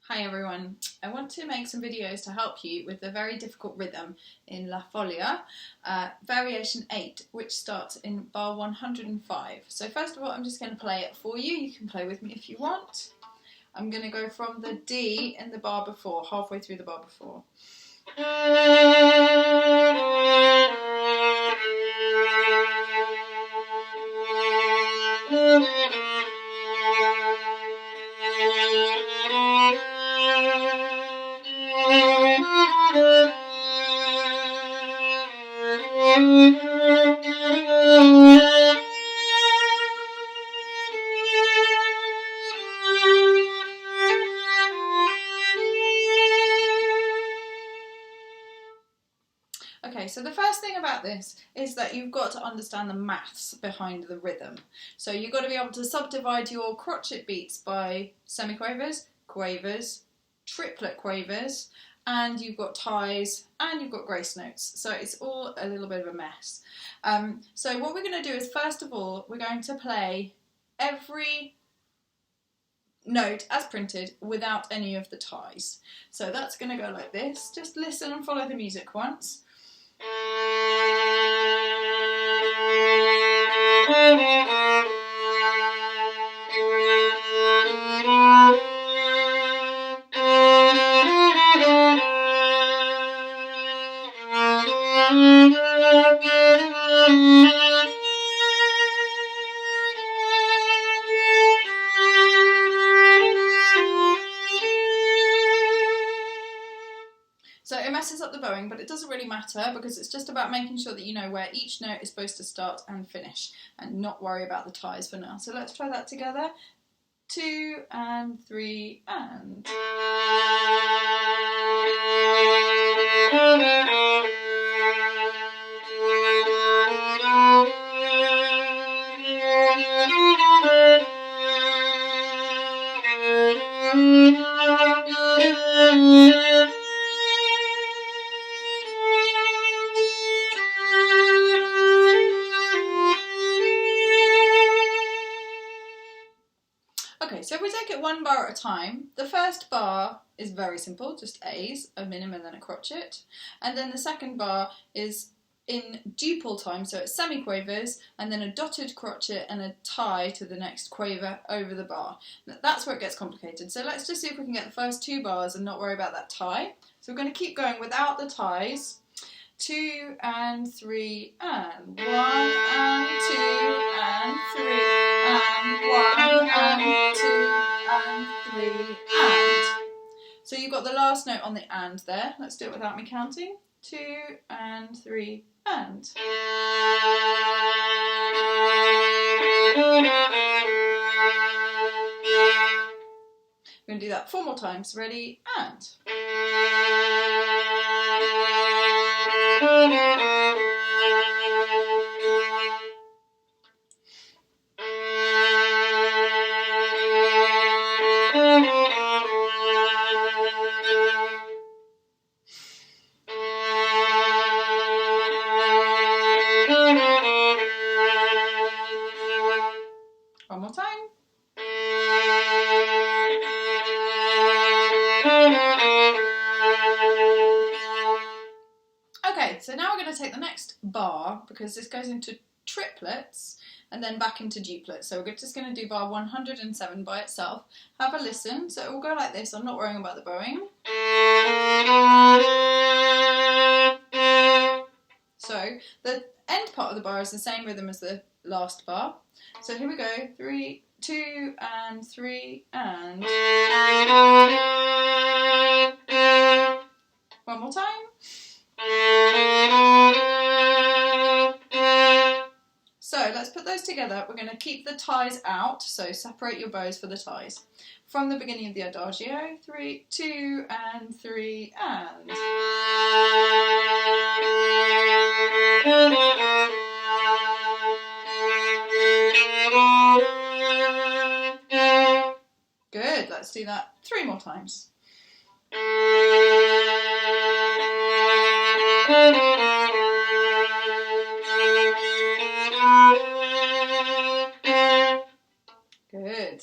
Hi everyone, I want to make some videos to help you with the very difficult rhythm in La Folia, variation 8, which starts in bar 105. So first of all, I'm just going to play it for you. You can play with me if you want. I'm going to go from the D in the bar before, halfway through the bar before. Okay, so the first thing about this is that you've got to understand the maths behind the rhythm. So you've got to be able to subdivide your crotchet beats by semiquavers, quavers, triplet quavers, and you've got ties, and you've got grace notes. So it's all a little bit of a mess. So what we're going to do is, first of all, we're going to play every note as printed without any of the ties. So that's going to go like this. Just listen and follow the music once. So it messes up the bowing, but it doesn't really matter because it's just about making sure that you know where each note is supposed to start and finish and not worry about the ties for now. So let's try that together. 2 and 3 and. Okay, so if we take it one bar at a time, the first bar is very simple, just A's, a minim and then a crotchet. And then the second bar is in duple time, so it's semiquavers, and then a dotted crotchet and a tie to the next quaver over the bar. That's where it gets complicated. So let's just see if we can get the first 2 bars and not worry about that tie. So we're going to keep going without the ties. 2 and 3 and 1 and 2 and 3 and 1 and 2 and 3 and. So you've got the last note on the and there. Let's do it without me counting. 2 and 3 and. We're going to do that 4 more times. Ready? And. One more time. Okay, so now we're going to take the next bar because this goes into triplets and then back into duplets. So we're just going to do bar 107 by itself. Have a listen. So it will go like this. I'm not worrying about the bowing. So the end part of the bar is the same rhythm as the last bar. So here we go. 3, 2 and 3 and. One more time. So let's put those together. We're going to keep the ties out, so separate your bows for the ties. From the beginning of the adagio, 3, 2 and 3 and. Good, let's do that 3 more times. Good.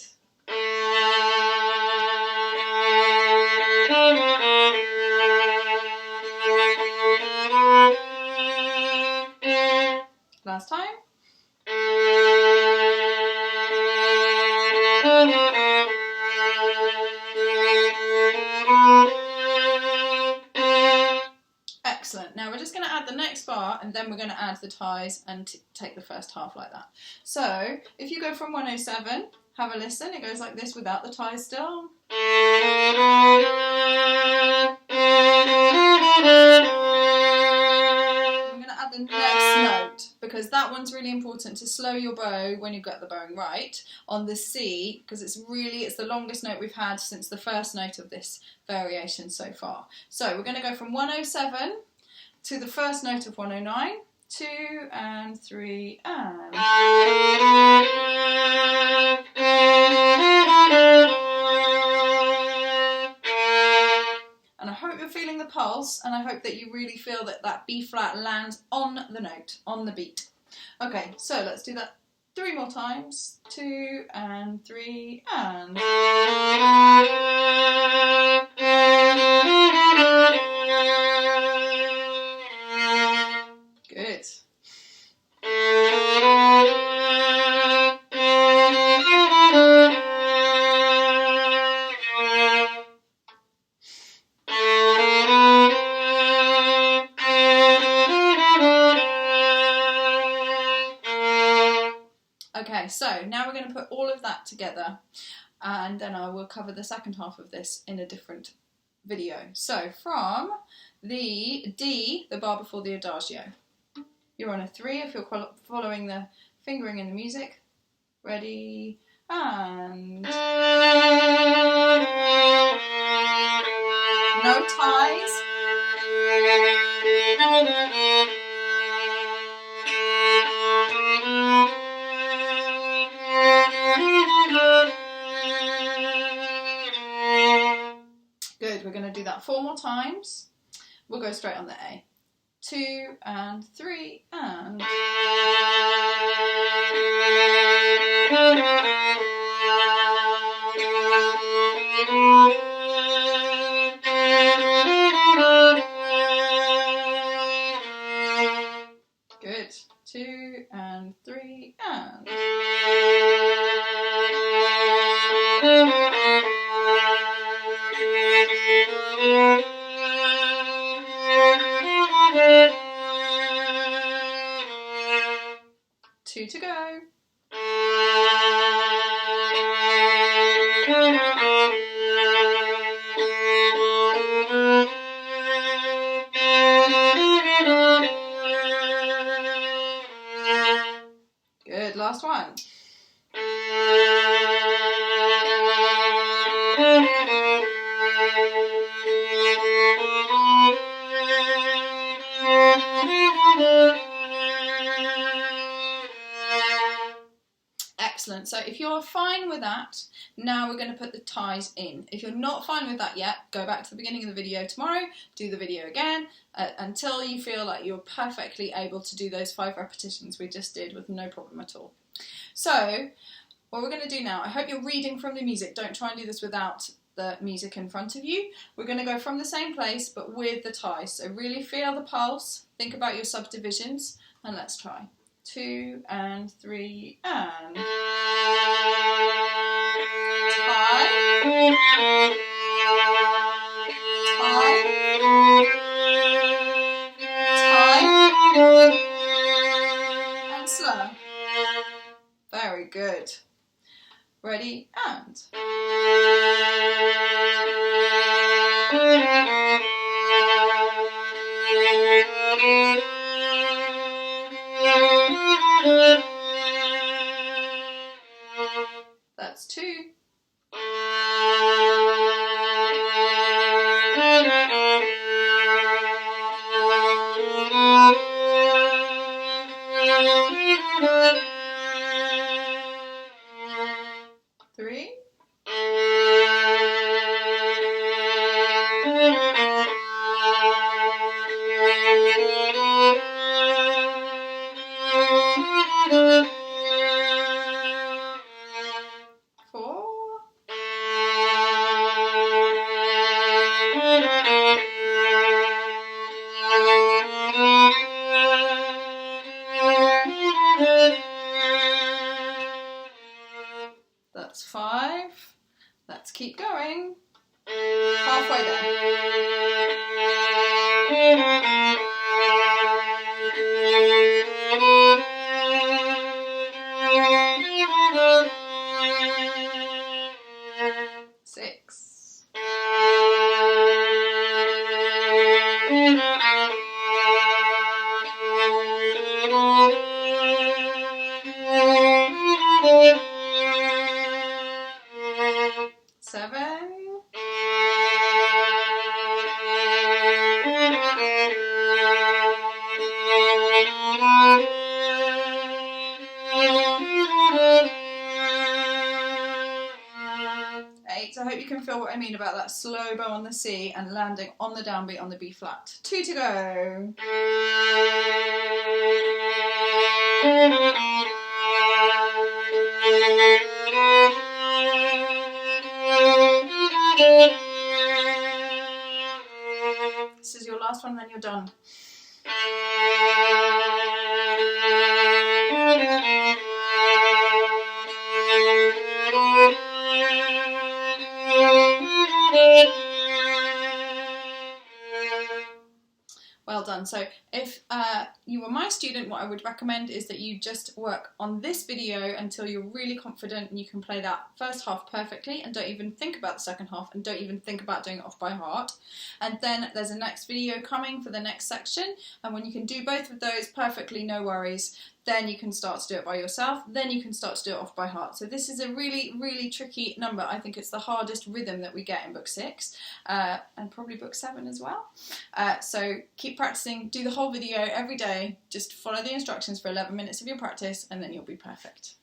and then we're going to add the ties and take the first half like that. So if you go from 107, have a listen, it goes like this without the ties still. The next note, because that one's really important to slow your bow when you get the bowing right on the C, because it's the longest note we've had since the first note of this variation so far. So we're going to go from 107 to the first note of 109, 2 and 3 and. And I hope you're feeling the pulse, and I hope that you really feel that that B flat lands on the note, on the beat. Okay, so let's do that 3 more times. 2 and 3 and. Good. Okay, so now we're going to put all of that together, and then I will cover the second half of this in a different video. So from the D, the bar before the adagio, you're on a 3 if you're following the fingering in the music. Ready, and. No ties. Good, we're going to do that 4 more times. We'll go straight on the A. 2 and 3 and. Good. 2 and 3 and. Two to go. Good, last one. Excellent. So if you're fine with that, now we're going to put the ties in. If you're not fine with that yet, go back to the beginning of the video tomorrow, do the video again, until you feel like you're perfectly able to do those 5 repetitions we just did with no problem at all. So what we're going to do now, I hope you're reading from the music. Don't try and do this without the music in front of you. We're going to go from the same place but with the ties. So really feel the pulse, think about your subdivisions, and let's try. 2 and 3 and. Tie. Tie. Tie. And slow. Very good. Ready and. That's 2. Three. That's 5. Let's keep going. Halfway there. 6. 7. 8. So I hope you can feel what I mean about that slow bow on the C and landing on the downbeat on the B flat. 2 to go. This is your last one, then you're done. Well done. So if you were my student, what I would recommend is that you just work on this video until you're really confident and you can play that first half perfectly and don't even think about the second half and don't even think about doing it off by heart. And then there's a next video coming for the next section, and when you can do both of those perfectly, no worries, then you can start to do it by yourself, then you can start to do it off by heart. So this is a really, really tricky number. I think it's the hardest rhythm that we get in book 6, and probably book 7 as well. So keep practicing, do the whole video every day, just follow the instructions for 11 minutes of your practice, and then you'll be perfect.